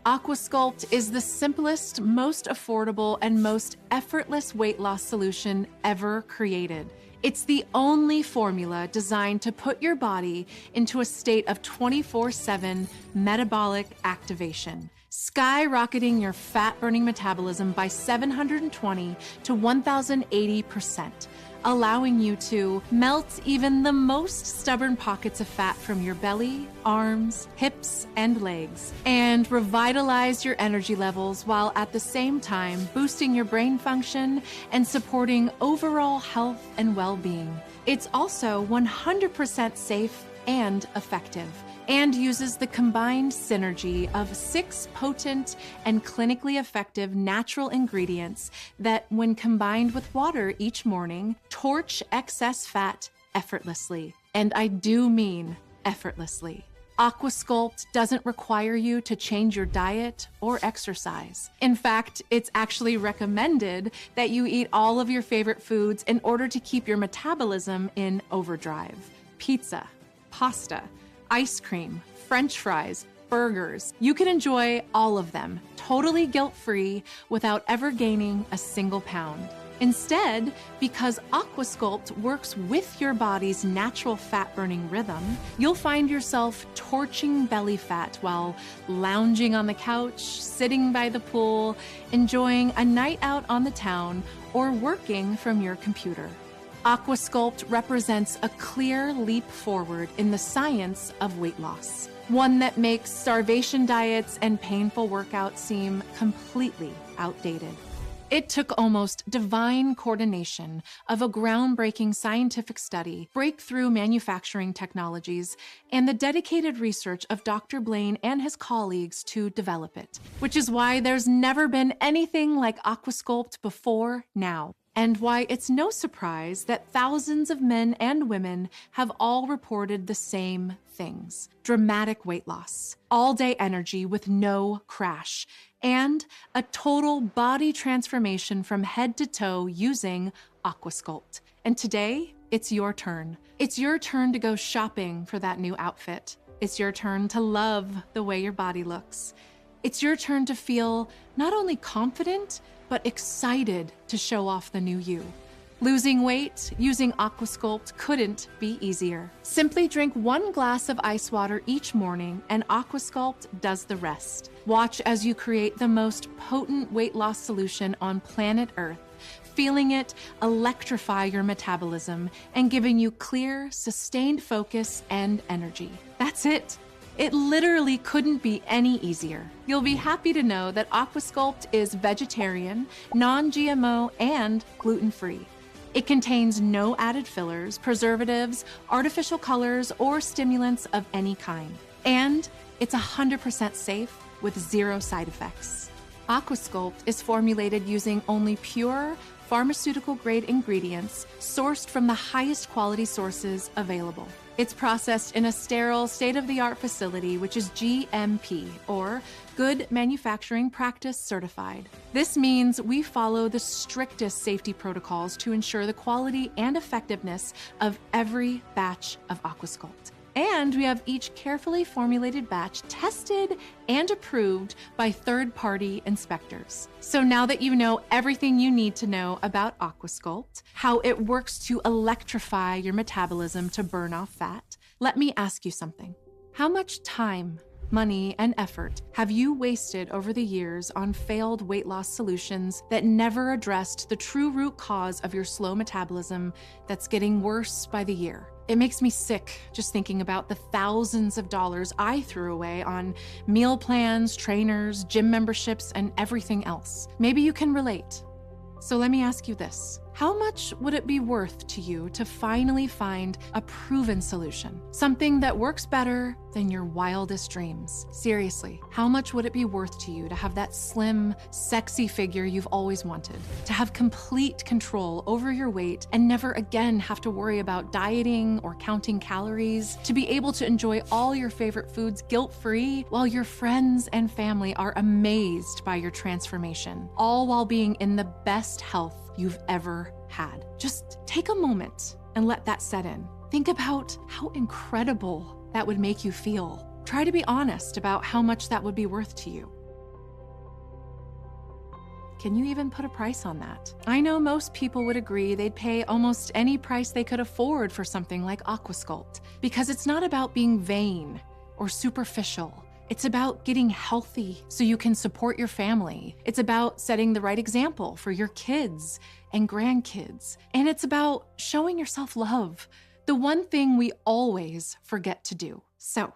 Aquasculpt is the simplest, most affordable, and most effortless weight loss solution ever created. It's the only formula designed to put your body into a state of 24/7 metabolic activation, skyrocketing your fat-burning metabolism by 720 to 1,080%, allowing you to melt even the most stubborn pockets of fat from your belly, arms, hips, and legs, and revitalize your energy levels while at the same time boosting your brain function and supporting overall health and well-being. It's also 100% safe and effective, and uses the combined synergy of 6 potent and clinically effective natural ingredients that, when combined with water each morning, torch excess fat effortlessly. And I do mean effortlessly. Aquasculpt doesn't require you to change your diet or exercise. In fact, it's actually recommended that you eat all of your favorite foods in order to keep your metabolism in overdrive. Pizza, pasta, ice cream, French fries, burgers. You can enjoy all of them, totally guilt-free, without ever gaining a single pound. Instead, because Aquasculpt works with your body's natural fat-burning rhythm, you'll find yourself torching belly fat while lounging on the couch, sitting by the pool, enjoying a night out on the town, or working from your computer. Aquasculpt represents a clear leap forward in the science of weight loss, one that makes starvation diets and painful workouts seem completely outdated. It took almost divine coordination of a groundbreaking scientific study, breakthrough manufacturing technologies, and the dedicated research of Dr. Blaine and his colleagues to develop it, which is why there's never been anything like Aquasculpt before now. And why it's no surprise that thousands of men and women have all reported the same things: dramatic weight loss, all-day energy with no crash, and a total body transformation from head to toe using Aquasculpt. And today, it's your turn. It's your turn to go shopping for that new outfit. It's your turn to love the way your body looks. It's your turn to feel not only confident, but excited to show off the new you. Losing weight using Aquasculpt couldn't be easier. Simply drink 1 glass of ice water each morning and Aquasculpt does the rest. Watch as you create the most potent weight loss solution on planet Earth, feeling it electrify your metabolism and giving you clear, sustained focus and energy. That's it. It literally couldn't be any easier. You'll be happy to know that Aquasculpt is vegetarian, non-GMO, and gluten-free. It contains no added fillers, preservatives, artificial colors, or stimulants of any kind. And it's 100% safe with 0 side effects. Aquasculpt is formulated using only pure, pharmaceutical-grade ingredients sourced from the highest quality sources available. It's processed in a sterile, state-of-the-art facility, which is GMP, or Good Manufacturing Practice Certified. This means we follow the strictest safety protocols to ensure the quality and effectiveness of every batch of Aquasculpt. And we have each carefully formulated batch tested and approved by third-party inspectors. So now that you know everything you need to know about Aquasculpt, how it works to electrify your metabolism to burn off fat, let me ask you something. How much time, money, and effort have you wasted over the years on failed weight loss solutions that never addressed the true root cause of your slow metabolism that's getting worse by the year? It makes me sick just thinking about the thousands of dollars I threw away on meal plans, trainers, gym memberships, and everything else. Maybe you can relate. So let me ask you this. How much would it be worth to you to finally find a proven solution? Something that works better than your wildest dreams. Seriously, how much would it be worth to you to have that slim, sexy figure you've always wanted? To have complete control over your weight and never again have to worry about dieting or counting calories? To be able to enjoy all your favorite foods guilt-free while your friends and family are amazed by your transformation, all while being in the best health you've ever had. Just take a moment and let that set in. Think about how incredible that would make you feel. Try to be honest about how much that would be worth to you. Can you even put a price on that? I know most people would agree they'd pay almost any price they could afford for something like Aquasculpt, because it's not about being vain or superficial. It's about getting healthy so you can support your family. It's about setting the right example for your kids and grandkids. And it's about showing yourself love, the one thing we always forget to do. So,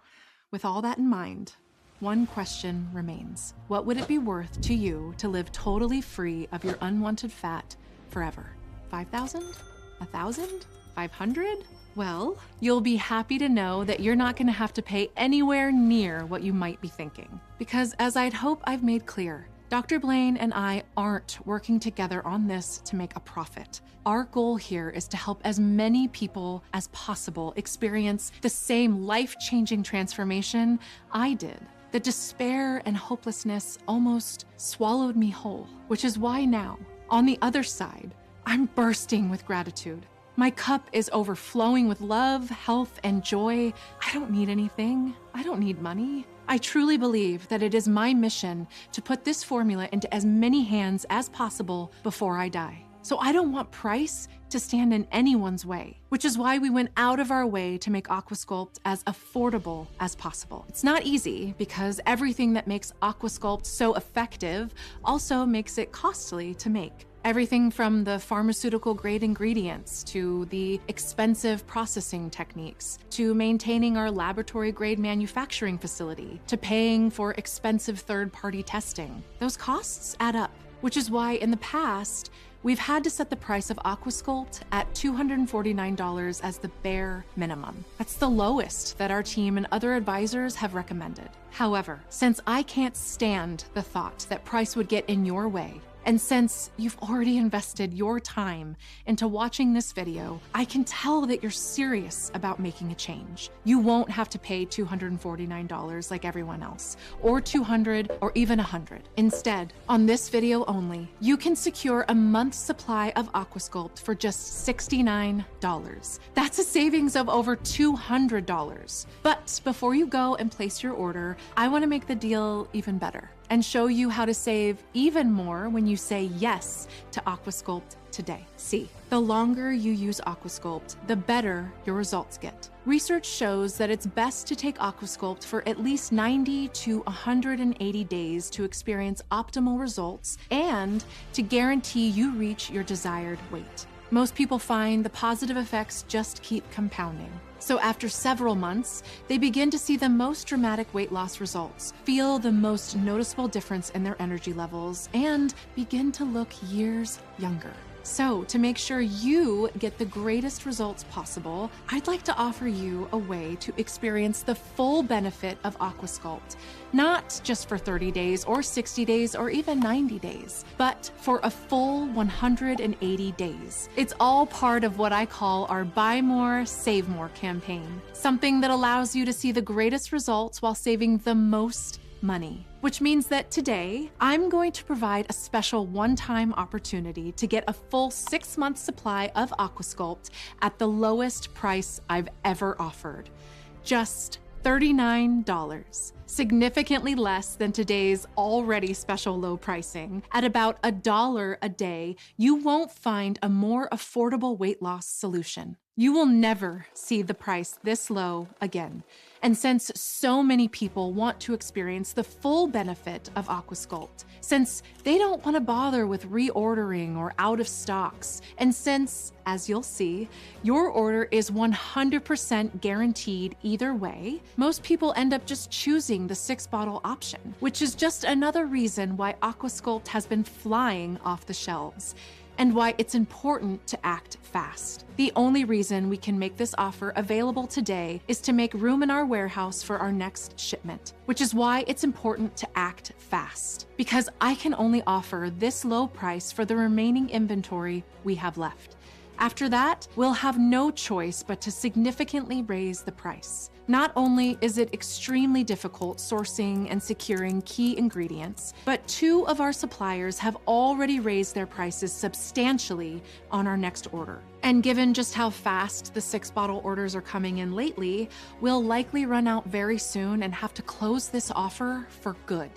with all that in mind, one question remains. What would it be worth to you to live totally free of your unwanted fat forever? 5,000? 1,000? 500? Well, you'll be happy to know that you're not going to have to pay anywhere near what you might be thinking. Because as I'd hope I've made clear, Dr. Blaine and I aren't working together on this to make a profit. Our goal here is to help as many people as possible experience the same life-changing transformation I did. The despair and hopelessness almost swallowed me whole, which is why now, on the other side, I'm bursting with gratitude. My cup is overflowing with love, health, and joy. I don't need anything. I don't need money. I truly believe that it is my mission to put this formula into as many hands as possible before I die. So I don't want price to stand in anyone's way, which is why we went out of our way to make Aquasculpt as affordable as possible. It's not easy because everything that makes Aquasculpt so effective also makes it costly to make. Everything from the pharmaceutical-grade ingredients to the expensive processing techniques to maintaining our laboratory-grade manufacturing facility to paying for expensive third-party testing. Those costs add up, which is why in the past, we've had to set the price of Aquasculpt at $249 as the bare minimum. That's the lowest that our team and other advisors have recommended. However, since I can't stand the thought that price would get in your way, and since you've already invested your time into watching this video, I can tell that you're serious about making a change. You won't have to pay $249 like everyone else, or $200 or even $100. Instead, on this video only, you can secure a month's supply of Aquasculpt for just $69. That's a savings of over $200. But before you go and place your order, I want to make the deal even better and show you how to save even more when you say yes to Aquasculpt today. See, the longer you use Aquasculpt, the better your results get. Research shows that it's best to take Aquasculpt for at least 90 to 180 days to experience optimal results and to guarantee you reach your desired weight. Most people find the positive effects just keep compounding. So after several months, they begin to see the most dramatic weight loss results, feel the most noticeable difference in their energy levels, and begin to look years younger. So, to make sure you get the greatest results possible, I'd like to offer you a way to experience the full benefit of Aquasculpt, not just for 30 days or 60 days or even 90 days, but for a full 180 days. It's all part of what I call our Buy More, Save More campaign, something that allows you to see the greatest results while saving the most money. Which means that today, I'm going to provide a special one-time opportunity to get a full 6-month supply of Aquasculpt at the lowest price I've ever offered. Just $39, significantly less than today's already special low pricing. At about $1 a day, you won't find a more affordable weight loss solution. You will never see the price this low again. And since so many people want to experience the full benefit of Aquasculpt, since they don't want to bother with reordering or out of stocks, and since, as you'll see, your order is 100% guaranteed either way, most people end up just choosing the 6-bottle option, which is just another reason why Aquasculpt has been flying off the shelves, and why it's important to act fast. The only reason we can make this offer available today is to make room in our warehouse for our next shipment, which is why it's important to act fast, because I can only offer this low price for the remaining inventory we have left. After that, we'll have no choice but to significantly raise the price. Not only is it extremely difficult sourcing and securing key ingredients, but 2 of our suppliers have already raised their prices substantially on our next order. And given just how fast the 6-bottle orders are coming in lately, we'll likely run out very soon and have to close this offer for good.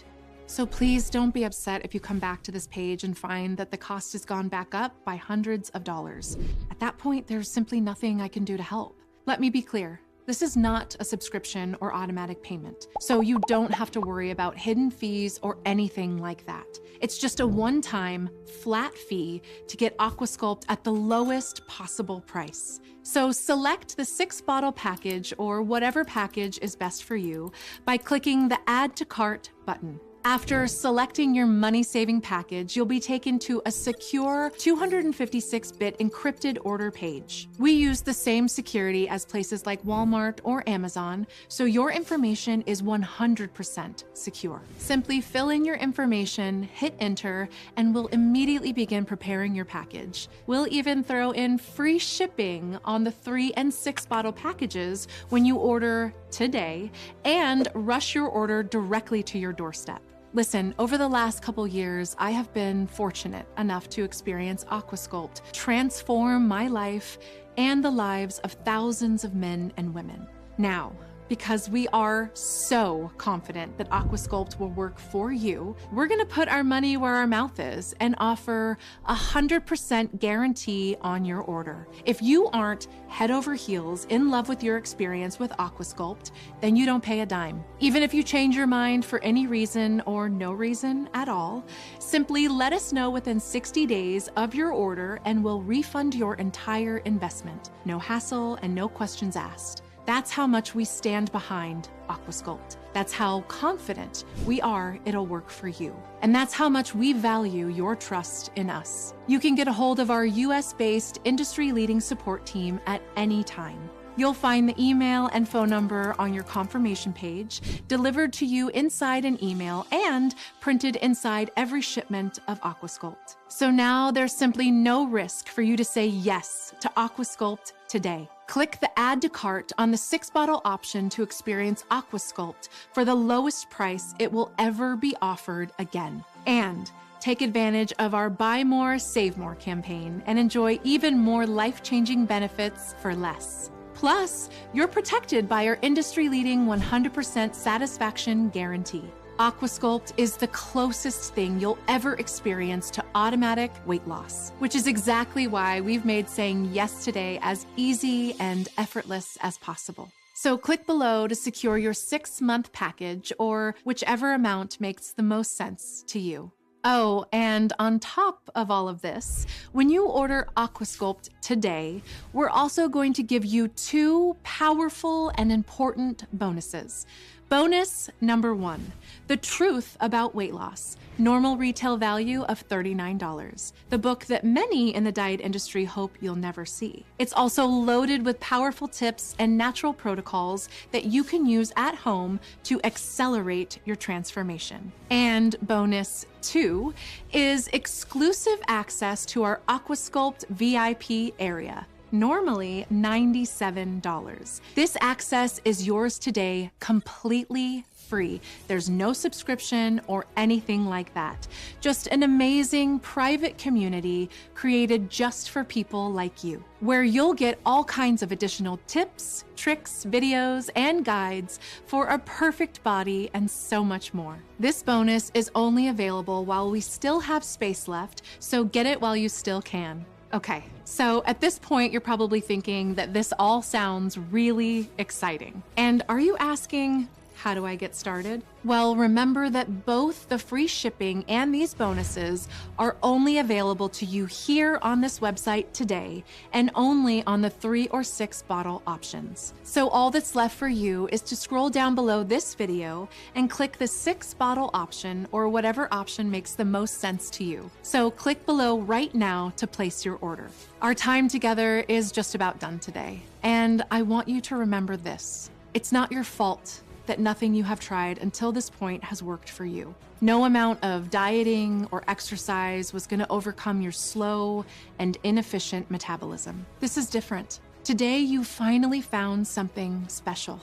So please don't be upset if you come back to this page and find that the cost has gone back up by hundreds of dollars. At that point, there's simply nothing I can do to help. Let me be clear. This is not a subscription or automatic payment, so you don't have to worry about hidden fees or anything like that. It's just a one-time, flat fee to get Aquasculpt at the lowest possible price. So select the 6-bottle package or whatever package is best for you by clicking the Add to Cart button. After selecting your money-saving package, you'll be taken to a secure 256-bit encrypted order page. We use the same security as places like Walmart or Amazon, so your information is 100% secure. Simply fill in your information, hit enter, and we'll immediately begin preparing your package. We'll even throw in free shipping on the 3- and 6-bottle packages when you order today, and rush your order directly to your doorstep. Listen, over the last couple years, I have been fortunate enough to experience Aquasculpt transform my life and the lives of thousands of men and women. Now, because we are so confident that Aquasculpt will work for you, we're gonna put our money where our mouth is and offer 100% guarantee on your order. If you aren't head over heels in love with your experience with Aquasculpt, then you don't pay a dime. Even if you change your mind for any reason or no reason at all, simply let us know within 60 days of your order and we'll refund your entire investment. No hassle and no questions asked. That's how much we stand behind Aquasculpt. That's how confident we are it'll work for you. And that's how much we value your trust in us. You can get a hold of our US-based industry-leading support team at any time. You'll find the email and phone number on your confirmation page, delivered to you inside an email and printed inside every shipment of Aquasculpt. So now there's simply no risk for you to say yes to Aquasculpt today. Click the Add to Cart on the 6-bottle option to experience Aquasculpt for the lowest price it will ever be offered again. And take advantage of our Buy More, Save More campaign and enjoy even more life-changing benefits for less. Plus, you're protected by our industry-leading 100% satisfaction guarantee. Aquasculpt is the closest thing you'll ever experience to automatic weight loss, which is exactly why we've made saying yes today as easy and effortless as possible. So click below to secure your 6-month package or whichever amount makes the most sense to you. Oh, and on top of all of this, when you order Aquasculpt today, we're also going to give you 2 powerful and important bonuses. Bonus number 1, The Truth About Weight Loss, normal retail value of $39, the book that many in the diet industry hope you'll never see. It's also loaded with powerful tips and natural protocols that you can use at home to accelerate your transformation. And bonus 2 is exclusive access to our Aquasculpt VIP area. Normally $97. This access is yours today, completely free. There's no subscription or anything like that. Just an amazing private community created just for people like you, where you'll get all kinds of additional tips, tricks, videos, and guides for a perfect body and so much more. This bonus is only available while we still have space left, so get it while you still can. Okay, so at this point, you're probably thinking that this all sounds really exciting. And are you asking, how do I get started? Well, remember that both the free shipping and these bonuses are only available to you here on this website today, and only on the 3 or 6 bottle options. So all that's left for you is to scroll down below this video and click the 6 bottle option, or whatever option makes the most sense to you. So click below right now to place your order. Our time together is just about done today, and I want you to remember this. It's not your fault that nothing you have tried until this point has worked for you. No amount of dieting or exercise was going to overcome your slow and inefficient metabolism. This is different. Today, you finally found something special.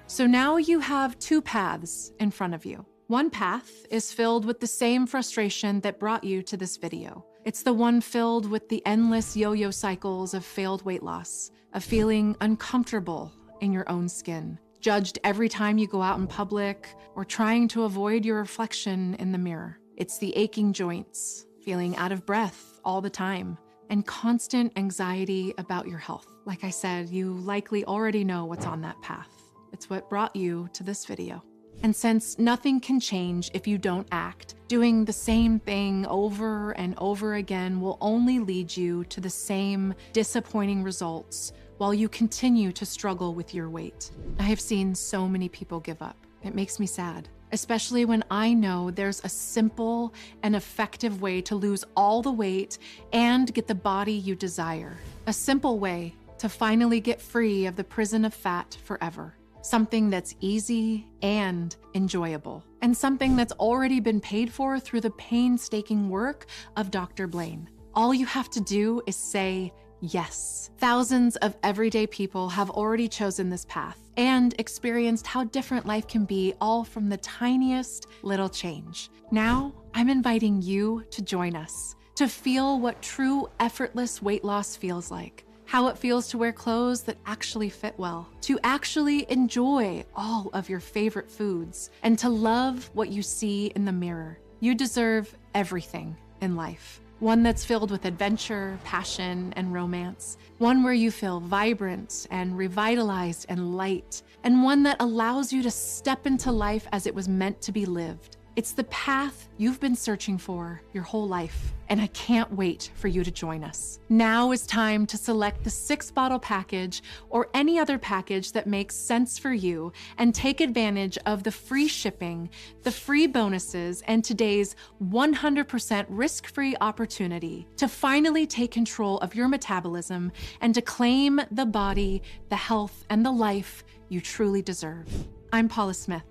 So now you have 2 paths in front of you. One path is filled with the same frustration that brought you to this video. It's the one filled with the endless yo-yo cycles of failed weight loss, of feeling uncomfortable in your own skin, judged every time you go out in public, or trying to avoid your reflection in the mirror. It's the aching joints, feeling out of breath all the time, and constant anxiety about your health. Like I said, you likely already know what's on that path. It's what brought you to this video. And since nothing can change if you don't act, doing the same thing over and over again will only lead you to the same disappointing results while you continue to struggle with your weight. I have seen so many people give up. It makes me sad, especially when I know there's a simple and effective way to lose all the weight and get the body you desire. A simple way to finally get free of the prison of fat forever. Something that's easy and enjoyable, and something that's already been paid for through the painstaking work of Dr. Blaine. All you have to do is say yes. Thousands of everyday people have already chosen this path and experienced how different life can be, all from the tiniest little change. Now, I'm inviting you to join us, to feel what true effortless weight loss feels like, how it feels to wear clothes that actually fit well, to actually enjoy all of your favorite foods, and to love what you see in the mirror. You deserve everything in life. One that's filled with adventure, passion, and romance. One where you feel vibrant and revitalized and light. And one that allows you to step into life as it was meant to be lived. It's the path you've been searching for your whole life, and I can't wait for you to join us. Now is time to select the 6-bottle package or any other package that makes sense for you and take advantage of the free shipping, the free bonuses, and today's 100% risk-free opportunity to finally take control of your metabolism and to claim the body, the health, and the life you truly deserve. I'm Paula Smith,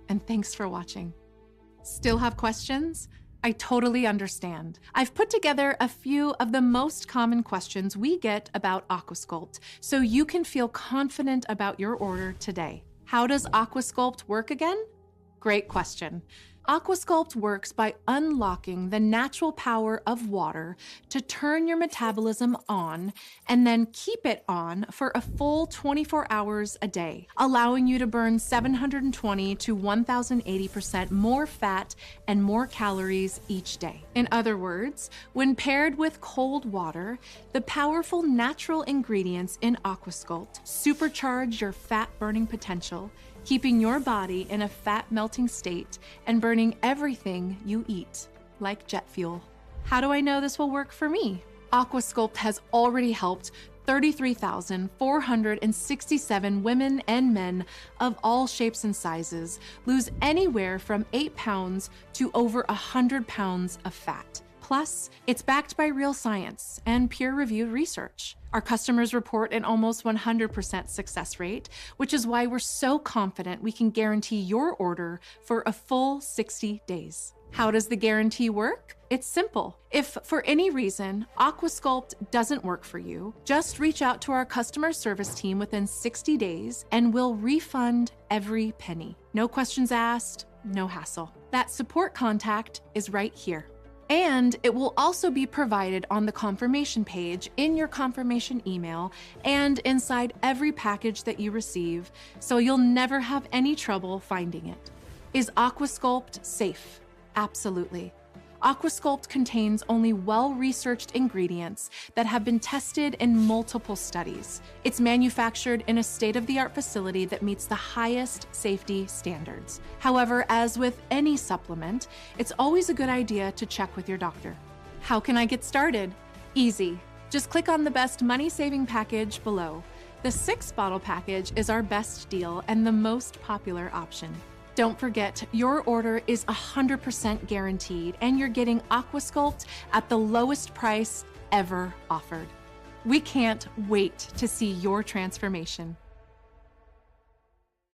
and thanks for watching. Still have questions? I totally understand. I've put together a few of the most common questions we get about Aquasculpt, so you can feel confident about your order today. How does Aquasculpt work again? Great question. Aquasculpt works by unlocking the natural power of water to turn your metabolism on and then keep it on for a full 24 hours a day, allowing you to burn 720 to 1,080% more fat and more calories each day. In other words, when paired with cold water, the powerful natural ingredients in Aquasculpt supercharge your fat-burning potential, keeping your body in a fat-melting state and burning everything you eat. like jet fuel. How do I know this will work for me? Aquasculpt has already helped 33,467 women and men of all shapes and sizes lose anywhere from 8 pounds to over 100 pounds of fat. Plus, it's backed by real science and peer-reviewed research. Our customers report an almost 100% success rate, which is why we're so confident we can guarantee your order for a full 60 days. How does the guarantee work? It's simple. If for any reason Aquasculpt doesn't work for you, just reach out to our customer service team within 60 days and we'll refund every penny. No questions asked, no hassle. That support contact is right here. And it will also be provided on the confirmation page in your confirmation email and inside every package that you receive, so you'll never have any trouble finding it. Is Aquasculpt safe? Absolutely. Aquasculpt contains only well-researched ingredients that have been tested in multiple studies. It's manufactured in a state-of-the-art facility that meets the highest safety standards. However, as with any supplement, it's always a good idea to check with your doctor. How can I get started? Easy. Just click on the best money-saving package below. The 6-bottle package is our best deal and the most popular option. Don't forget, your order is 100% guaranteed and you're getting Aquasculpt at the lowest price ever offered. We can't wait to see your transformation.